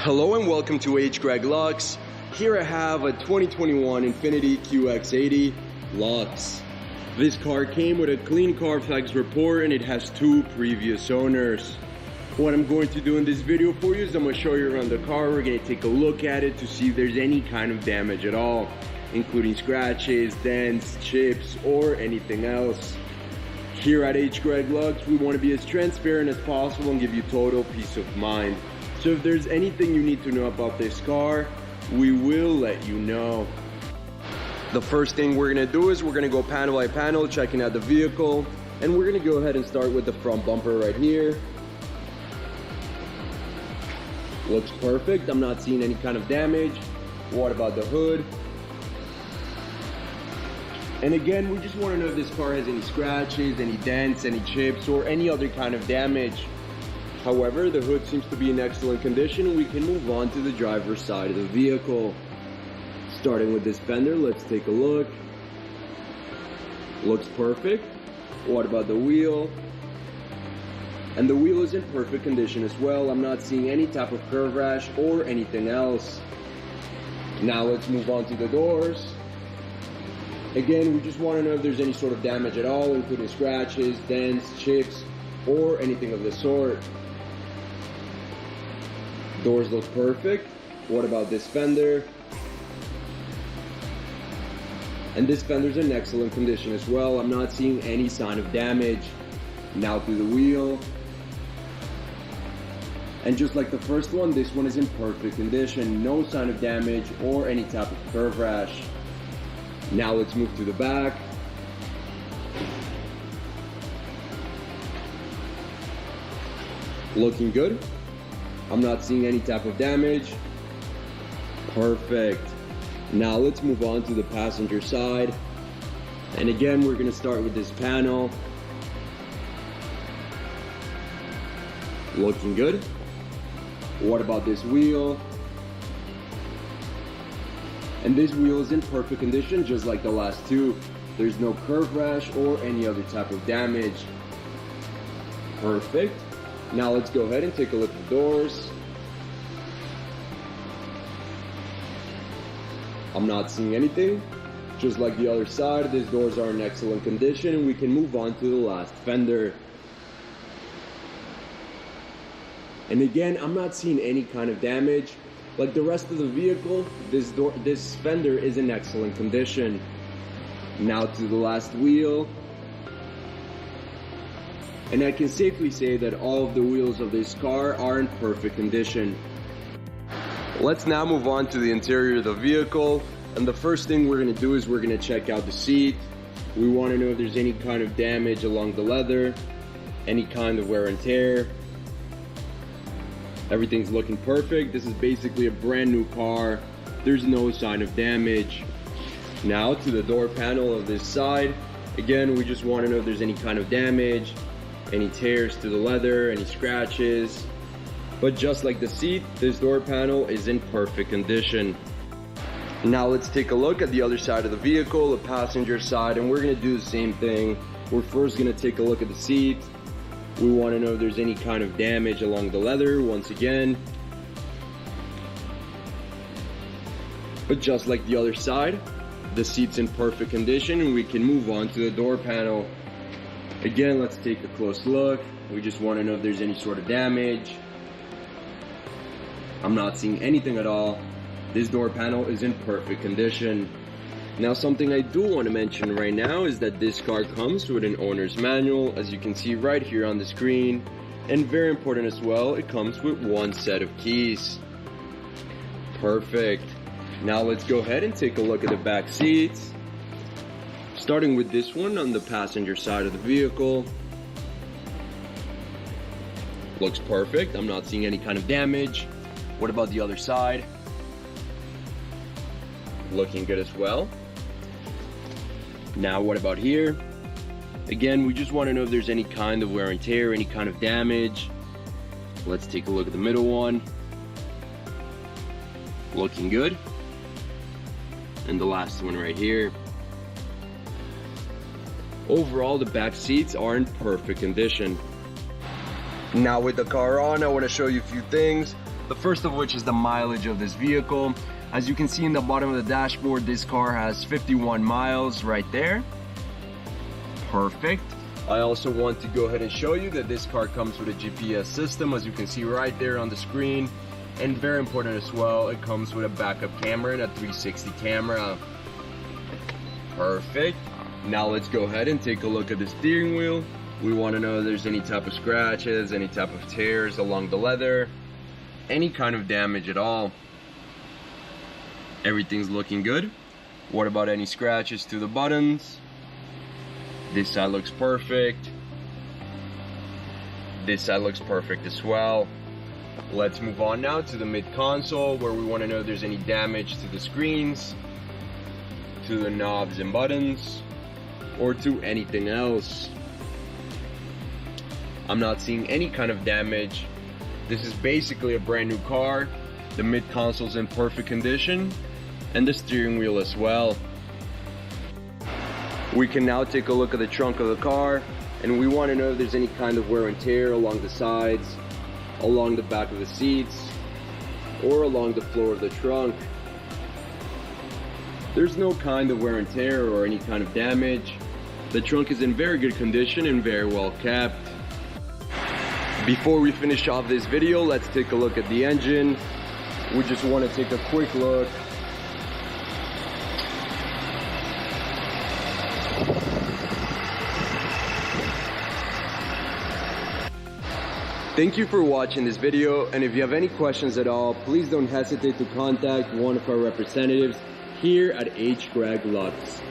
Hello and welcome to Greg Lux. Here I have a 2021 Infinity Qx80 Lux. This car came with a clean Carfax report and it has 2 previous owners. What I'm going to do in this video for you is I'm going to show you around the car. We're going to take a look at it to see if there's any kind of damage at all, including scratches, dents, chips, or anything else. Here at Greg Lux, we want to be as transparent as possible and give you total peace of mind. So if there's anything you need to know about this car, we will let you know. The first thing we're gonna do is we're gonna go panel by panel, checking out the vehicle, and we're gonna go ahead and start with the front bumper right here. Looks perfect. I'm not seeing any kind of damage. What about the hood? And again, we just want to know if this car has any scratches, any dents, any chips, or any other kind of damage. However, the hood seems to be in excellent condition and we can move on to the driver's side of the vehicle. Starting with this fender, let's take a look. Looks perfect. What about the wheel? And the wheel is in perfect condition as well. I'm not seeing any type of curve rash or anything else. Now let's move on to the doors. Again, we just want to know if there's any sort of damage at all, including scratches, dents, chips, or anything of the sort. Doors look perfect. What about this fender? And this fender's in excellent condition as well. I'm not seeing any sign of damage. Now to the wheel. And just like the first one, this one is in perfect condition. No sign of damage or any type of curve rash. Now let's move to the back. Looking good. I'm not seeing any type of damage. Perfect. Now let's move on to the passenger side. And again, we're going to start with this panel. Looking good. What about this wheel? And this wheel is in perfect condition, just like the last two. There's no curve rash or any other type of damage. Perfect. Now let's go ahead and take a look at the doors. I'm not seeing anything. Just like the other side, these doors are in excellent condition and we can move on to the last fender. And again, I'm not seeing any kind of damage. Like the rest of the vehicle, this fender is in excellent condition. Now to the last wheel. And I can safely say that all of the wheels of this car are in perfect condition. Let's now move on to the interior of the vehicle. And the first thing we're going to do is we're going to check out the seat. We want to know if there's any kind of damage along the leather, any kind of wear and tear. Everything's looking perfect. This is basically a brand new car. There's no sign of damage. Now to the door panel of this side. Again, we just want to know if there's any kind of damage, any tears to the leather, any scratches. But just like the seat, this door panel is in perfect condition. Now let's take a look at the other side of the vehicle, the passenger side, and we're going to do the same thing. We're first going to take a look at the seat. We want to know if there's any kind of damage along the leather once again. But just like the other side, the seat's in perfect condition and we can move on to the door panel. Again, let's take a close look. We just want to know if there's any sort of damage. I'm not seeing anything at all. This door panel is in perfect condition. Now, something I do want to mention right now is that this car comes with an owner's manual, as you can see right here on the screen. And very important as well, it comes with 1 set of keys. Perfect. Now let's go ahead and take a look at the back seats. Starting with this one on the passenger side of the vehicle. Looks perfect. I'm not seeing any kind of damage. What about the other side? Looking good as well. Now what about here? Again, we just want to know if there's any kind of wear and tear, any kind of damage. Let's take a look at the middle one. Looking good. And the last one right here. Overall, the back seats are in perfect condition. Now with the car on, I want to show you a few things. The first of which is the mileage of this vehicle. As you can see in the bottom of the dashboard, this car has 51 miles right there. Perfect. I also want to go ahead and show you that this car comes with a GPS system, as you can see right there on the screen. And very important as well, it comes with a backup camera and a 360 camera. Perfect. Now let's go ahead and take a look at the steering wheel. We want to know if there's any type of scratches, any type of tears along the leather, any kind of damage at all. Everything's looking good. What about any scratches to the buttons? This side looks perfect. This side looks perfect as well. Let's move on now to the mid console, where we want to know if there's any damage to the screens, to the knobs and buttons, or to anything else. I'm not seeing any kind of damage. This is basically a brand new car. The mid console's in perfect condition, and the steering wheel as well. We can now take a look at the trunk of the car, and we want to know if there's any kind of wear and tear along the sides, along the back of the seats, or along the floor of the trunk. There's no kind of wear and tear or any kind of damage. The trunk is in very good condition and very well kept. Before we finish off this video, let's take a look at the engine. We just want to take a quick look. Thank you for watching this video, and if you have any questions at all, please don't hesitate to contact one of our representatives here at H. Greg Lux.